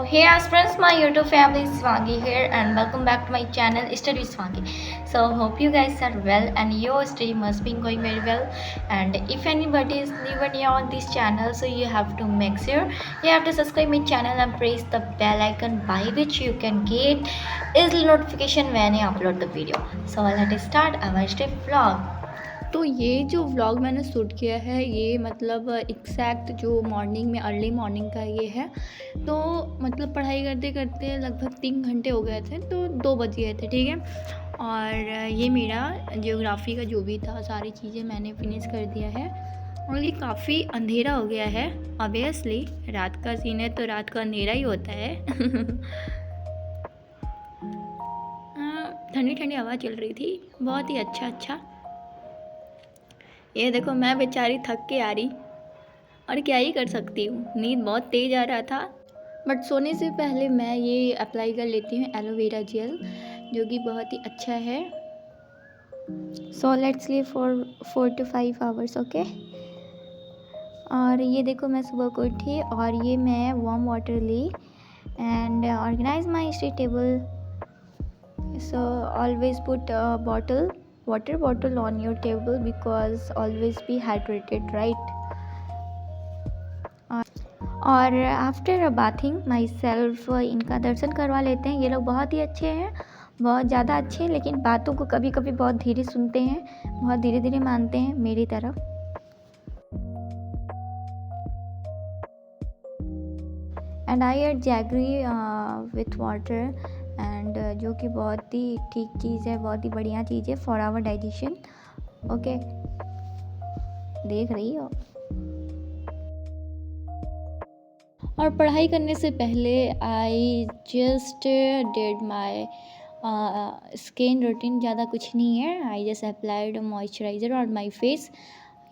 Hey aspirants, my YouTube family is Swangi here and welcome back to my channel Study Swangi. So hope you guys are well and your study must be going very well. And if anybody is new on this channel, so you have to make sure you have to subscribe my channel and press the bell icon by which you can get easily notification when I upload the video. So let's start our step vlog. तो ये जो vlog मैंने shoot किया है ये मतलब exact जो morning में अर्ली मॉर्निंग का ये है। तो मतलब पढ़ाई करते करते लगभग 3 घंटे हो गए थे, तो 2 बज गए थे, ठीक है। और ये मेरा जियोग्राफी का जो भी था सारी चीज़ें मैंने फिनिश कर दिया है। और ये काफ़ी अंधेरा हो गया है, ऑब्वियसली रात का सीन है तो रात का अंधेरा ही होता है। ठंडी ठंडी हवा चल रही थी, बहुत ही अच्छा। ये देखो मैं बेचारी थक के आ रही, और क्या ही कर सकती हूँ, नींद बहुत तेज़ आ रहा था। बट सोने से पहले मैं ये अप्लाई कर लेती हूँ एलोवेरा जेल, जो कि बहुत ही अच्छा है। So let's sleep for 4 to 5 hours, okay. और ये देखो मैं सुबह को उठी और ये मैं वार्म वाटर ली and organise my study table. So always put water bottle on your table because always be hydrated, right? और आफ्टर बाथिंग माई सेल्फ इनका दर्शन करवा लेते हैं। ये लोग बहुत ही अच्छे हैं, बहुत ज़्यादा अच्छे हैं, लेकिन बातों को कभी कभी बहुत धीरे सुनते हैं, बहुत धीरे धीरे मानते हैं मेरी तरफ। And I add jaggery with water and जो कि बहुत ही ठीक चीज़ है, बहुत ही बढ़िया चीज़ है फॉर आवर डाइजेशन, ओके। देख रही हो। और पढ़ाई करने से पहले I just did my skin routine, ज़्यादा कुछ नहीं है। आई जस्ट अप्लाइड मॉइस्चराइज़र और माई फेस।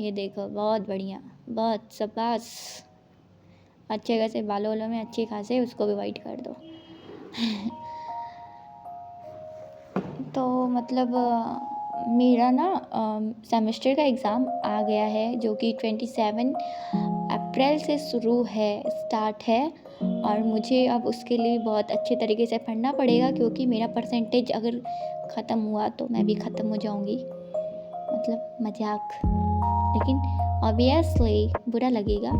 ये देखो बहुत बढ़िया, बहुत सपास, अच्छे खासे बालों वालों में अच्छे खासे उसको भी वाइट कर दो। तो मतलब मेरा ना सेमेस्टर का एग्ज़ाम आ गया है, जो कि 27 अप्रैल से स्टार्ट है। और मुझे अब उसके लिए बहुत अच्छे तरीके से पढ़ना पड़ेगा, क्योंकि मेरा परसेंटेज अगर ख़त्म हुआ तो मैं भी ख़त्म हो जाऊंगी। मतलब मजाक, लेकिन ऑब्वियसली बुरा लगेगा।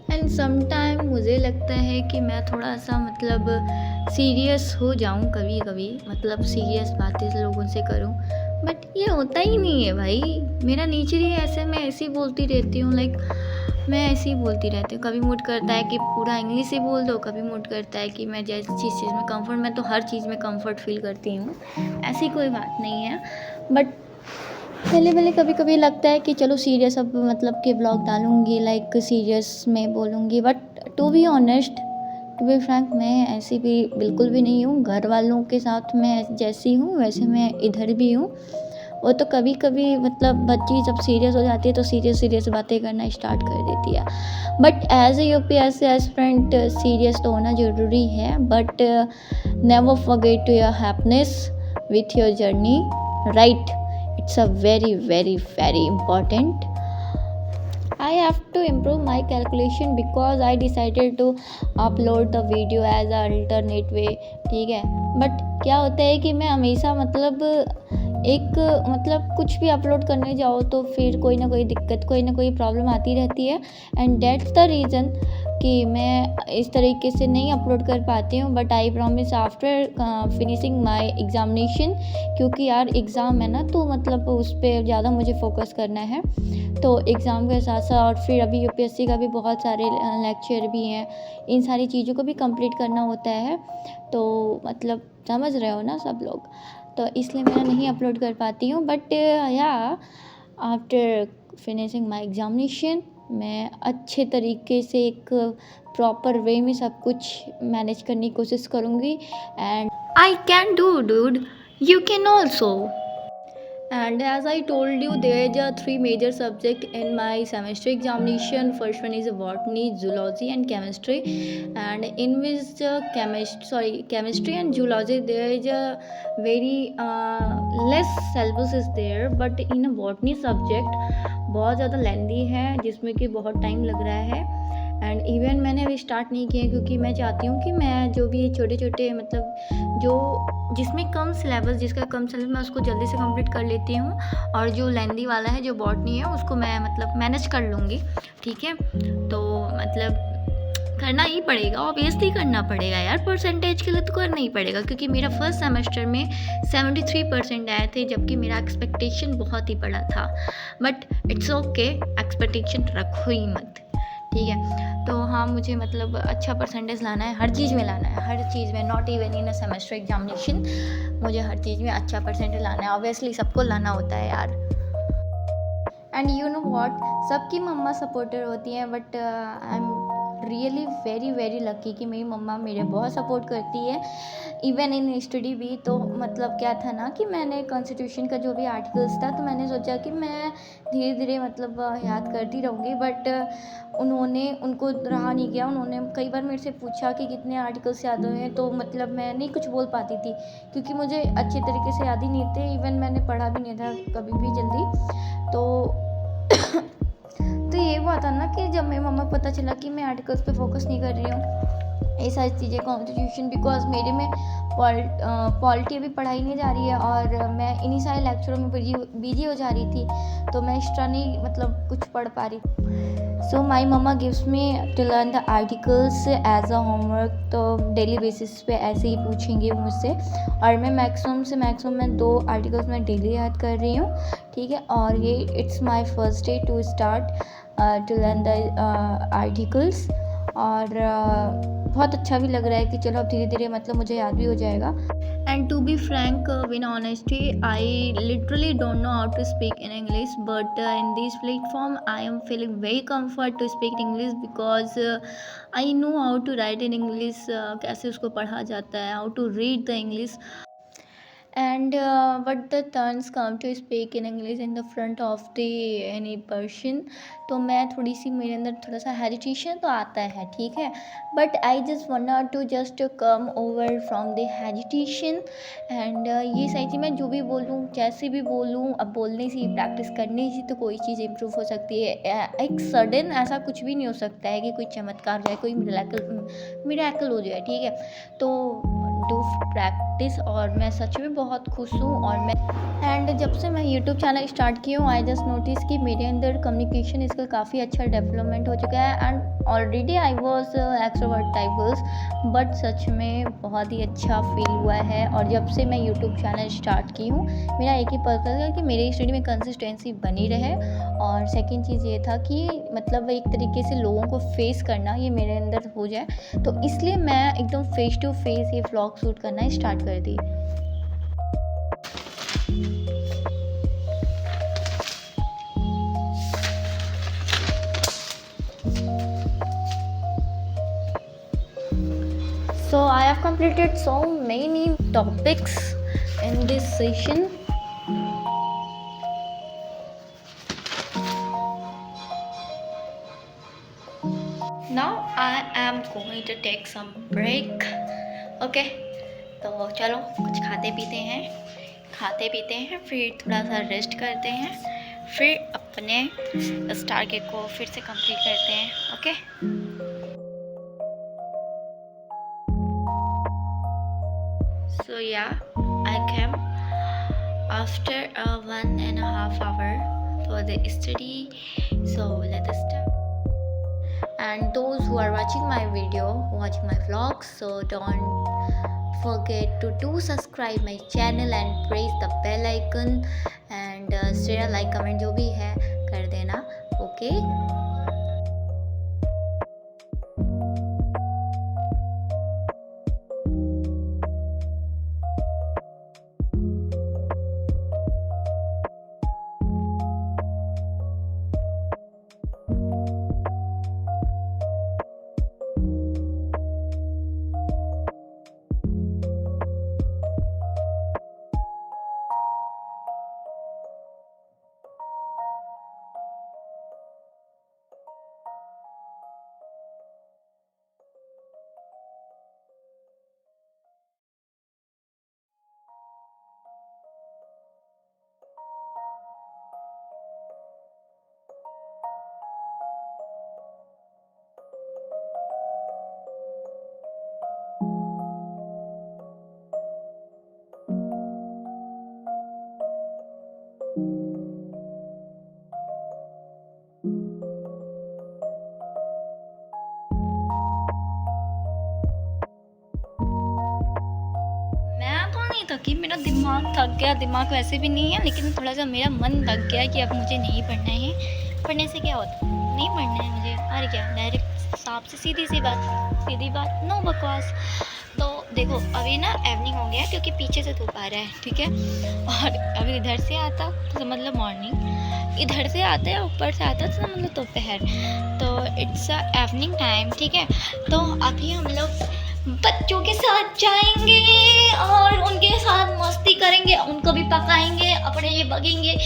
एंड समटाइम मुझे लगता है कि मैं थोड़ा सा मतलब सीरियस हो जाऊँ कभी कभी, मतलब सीरियस बातें लोगों से करूँ, बट ये होता ही नहीं है भाई। मेरा नेचर ही ऐसे, मैं ऐसे ही बोलती रहती हूँ, लाइक मैं ऐसे ही बोलती रहती हूँ। कभी मूड करता है कि पूरा इंग्लिश ही बोल दो, कभी मूड करता है कि मैं जैसी चीज़ में कंफर्ट, मैं तो हर चीज़ में कंफर्ट फील करती हूँ, ऐसी कोई बात नहीं है। बट पहले कभी कभी लगता है कि चलो सीरियस अब मतलब कि ब्लॉग डालूँगी, लाइक सीरियस में बोलूँगी, but to be honest, to be frank, मैं ऐसी भी बिल्कुल भी नहीं हूँ। घर वालों के साथ मैं जैसी हूँ वैसे मैं इधर भी हूँ। वो तो कभी कभी मतलब बच्ची जब सीरियस हो जाती है तो सीरियस बातें करना स्टार्ट कर देती है। But as a UPSC aspirant serious तो होना ज़रूरी है, but never forget your happiness with your journey, right? It's a very important. I have to improve my calculation because I decided to upload the video as a alternate way, ठीक है। But क्या होता है कि मैं हमेशा मतलब कुछ भी अपलोड करने जाओ तो फिर कोई ना कोई दिक्कत, कोई ना कोई प्रॉब्लम आती रहती है, एंड दैट्स द रीज़न कि मैं इस तरीके से नहीं अपलोड कर पाती हूँ। But I promise after finishing my examination, क्योंकि यार एग्ज़ाम है ना, तो मतलब उस पर ज़्यादा मुझे फोकस करना है। तो एग्ज़ाम के साथ साथ और फिर अभी UPSC का भी बहुत सारे लेक्चर भी हैं, इन सारी चीज़ों को भी कंप्लीट करना होता है। तो मतलब समझ रहे हो ना सब लोग, तो इसलिए मैं नहीं अपलोड कर पाती हूँ। बट या आफ्टर फिनिशिंग माई एग्ज़ामिनेशन मैं अच्छे तरीके से एक प्रॉपर वे में सब कुछ मैनेज करने की कोशिश करूँगी and I can do dude, you can also. And as I told you, there are three major subjects in my semester examination. First one is botany, zoology, and chemistry. And in which chemistry and zoology, there is a very less syllabus is there. But in a botany subject, बहुत ज़्यादा लेंदी है जिसमें कि बहुत time लग रहा है. And even मैंने अभी स्टार्ट नहीं किया क्योंकि मैं चाहती हूँ कि मैं जो भी छोटे छोटे मतलब जो जिसमें कम सिलेबस जिसका कम सिलेबस मैं उसको जल्दी से कंप्लीट कर लेती हूँ, और जो लेंदी वाला है जो बॉटनी है उसको मैं मतलब मैनेज कर लूँगी. ठीक है, तो मतलब करना ही पड़ेगा, ऑब्वियसली करना पड़ेगा यार, परसेंटेज के लिए तो करना ही पड़ेगा क्योंकि मेरा फर्स्ट सेमेस्टर में 73% आए थे जबकि मेरा एक्सपेक्टेशन बहुत ही बड़ा था. बट इट्स ओके, एक्सपेक्टेशन रखो ही मत. ठीक है, तो हाँ मुझे मतलब अच्छा परसेंटेज लाना है, हर चीज़ में लाना है, हर चीज़ में, not even in a semester examination. मुझे हर चीज़ में अच्छा परसेंटेज लाना है, ऑब्वियसली सबको लाना होता है यार. एंड यू नो व्हाट, सबकी मम्मा सपोर्टर होती हैं but I am really very very lucky कि मेरी मम्मा मेरे बहुत सपोर्ट करती है इवन इन स्टडी भी. तो मतलब क्या था ना कि मैंने कॉन्स्टिट्यूशन का जो भी आर्टिकल्स था तो मैंने सोचा कि मैं धीरे धीरे मतलब याद करती रहूँगी. बट उनको रहा नहीं गया, उन्होंने कई बार मेरे से पूछा कि कितने आर्टिकल्स याद हुए हैं, तो मतलब मैं नहीं कुछ बोल पाती थी क्योंकि मुझे अच्छे तरीके से याद ही नहीं थे. इवन मैंने पढ़ा भी नहीं था कभी भी जल्दी. तो ये हुआ था ना कि जब मेरी मम्मा को पता चला कि मैं आर्टिकल्स पे फोकस नहीं कर रही हूँ, ये सारी चीज़ें, कॉन्स्टिट्यूशन, बिकॉज मेरे में पॉलिटी अभी पढ़ाई नहीं जा रही है और मैं इन्हीं सारे लेक्चरों में बिजी हो जा रही थी, तो मैं एक्स्ट्रा नहीं मतलब कुछ पढ़ पा रही. So my mamma gives me to learn the articles as a homework. तो डेली बेसिस पे ऐसे ही पूछेंगे मुझसे और मैं मैक्सिमम से मैक्सिमम मैं 2 आर्टिकल्स मैं डेली याद कर रही हूँ. ठीक है, और ये it's my first day to start to learn the articles. और बहुत अच्छा भी लग रहा है कि चलो अब धीरे धीरे मतलब मुझे याद भी हो जाएगा. And to be frank, in honesty, I literally don't know how to speak in English. But in this platform, I am feeling very comfort to speak English because I know how to write in English. कैसे उसको पढ़ा जाता है, how to read the English. And but the turns come to speak in English in the front of the any person. तो मैं थोड़ी सी मेरे अंदर थोड़ा सा हेजिटेशन तो आता है. ठीक है, but I just want to just come over from the hesitation. And ये सही चीज़, मैं जो भी बोलूँ जैसे भी बोलूँ, अब बोलने से प्रैक्टिस करने से तो कोई चीज़ इम्प्रूव हो सकती है. एक सडन ऐसा कुछ भी नहीं हो सकता है कि कोई चमत्कार हो जाए, कोई मिरेकल हो जाए. ठीक है, तो डू प्रैक्टिस. और मैं सच में बहुत खुश हूँ. और मैं जब से मैं यूट्यूब चैनल स्टार्ट की हूँ, आई जस्ट नोटिस कि मेरे अंदर कम्युनिकेशन स्किल काफ़ी अच्छा डेवलपमेंट हो चुका है. And already I was extrovert type girls, but सच में बहुत ही अच्छा फील हुआ है. और जब से मैं यूट्यूब चैनल स्टार्ट की हूँ, मेरा एक ही पर्पज़ है कि मेरी स्टडी में कंसिस्टेंसी बनी रहे. और सेकंड चीज़ ये था कि मतलब एक तरीके से लोगों को फेस करना ये मेरे अंदर हो जाए, तो इसलिए मैं एकदम फेस टू फेस ये व्लॉग शूट करना स्टार्ट कर दी. So I have completed so many topics in this session. Now I am going to take some break. Okay, तो चलो कुछ खाते पीते हैं, फिर थोड़ा सा रेस्ट करते हैं, फिर अपने स्टार केक को फिर से कंप्लीट करते हैं. Okay, so yeah, I came after 1.5 hours for the study. So let us start. And those who are watching my video, watching my vlogs, so don't forget to do subscribe my channel and press the bell icon and share, like, comment जो भी है कर देना. Okay. मैं तो नहीं थकी, मेरा दिमाग थक गया। दिमाग वैसे भी नहीं है, लेकिन थोड़ा सा मेरा मन थक गया कि अब मुझे नहीं पढ़ना है। पढ़ने से क्या होता है, नहीं पढ़ना है मुझे, और क्या, डायरेक्ट साफ से सीधी बात, नो बकवास। तो देखो अभी ना इवनिंग हो गया क्योंकि पीछे से धूप आ रहा है, ठीक है। और अगर इधर से आता तो मतलब मॉर्निंग, इधर से आता है ऊपर से आता तो मतलब दोपहर, तो इट्स अ इवनिंग टाइम, ठीक है। तो अभी हम लोग बच्चों के साथ जाएंगे और उनके साथ मस्ती करेंगे, उनको भी पकाएंगे, अपने ये बगेंगे।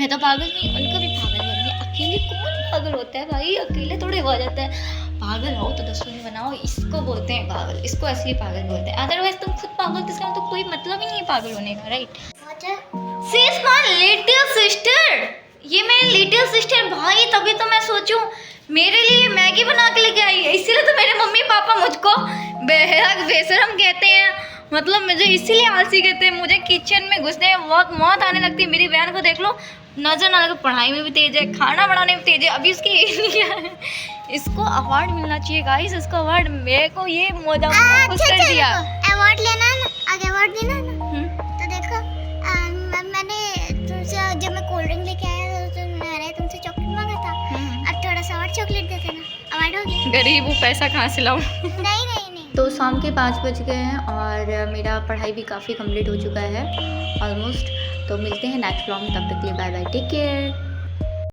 मैं तो पागल नहीं, उनको भी पागल करेंगे। अकेले कौन पागल होता है भाई, अकेले थोड़े हो जाता है। पागल हो तो 10 लोग बनाओ, इसको बोलते हैं पागल, इसको असली पागल बोलते हैं। अदरवाइज तुम खुद पागल तो इसका तो कोई मतलब ही नहीं है पागल होने का, right. She is my little sister, ये मेरी लिटिल सिस्टर भाई। तभी तो मैं सोचूं मेरे लिए मैगी बना के लेके आई है, इसीलिए तो मेरे मम्मी पापा मुझको बेशरम कहते हैं, मतलब मुझे इसीलिए आलसी कहते हैं। मुझे किचन में घुसने में बहुत मौत आने लगती है। मेरी बहन को देख लो, नजर ना लगे, पढ़ाई में भी तेज है, खाना बनाने में तेज है। अभी उसकी एज नहीं है, इसको अवार्ड मिलना चाहिए गाइस, इसको अवार्ड। मेरे को ये मौजा खुश कर दिया। अवार्ड लेना है ना, आगे अवार्ड देना है ना। तो देखो मैंने तुमसे जब मैं कोल्ड ड्रिंक लेके आया तो मैंने तुमसे चॉकलेट मांगा था, अब थोड़ा सा और चॉकलेट दे देना, अवार्ड हो गया। गरीब हूँ, पैसा कहाँ से लाऊं। नहीं। तो शाम के 5 बज गए हैं और मेरा पढ़ाई भी काफ़ी कंप्लीट हो चुका है ऑलमोस्ट। तो मिलते हैं नेक्स्ट व्लॉग में, तब तक के लिए बाय बाय, टेक केयर।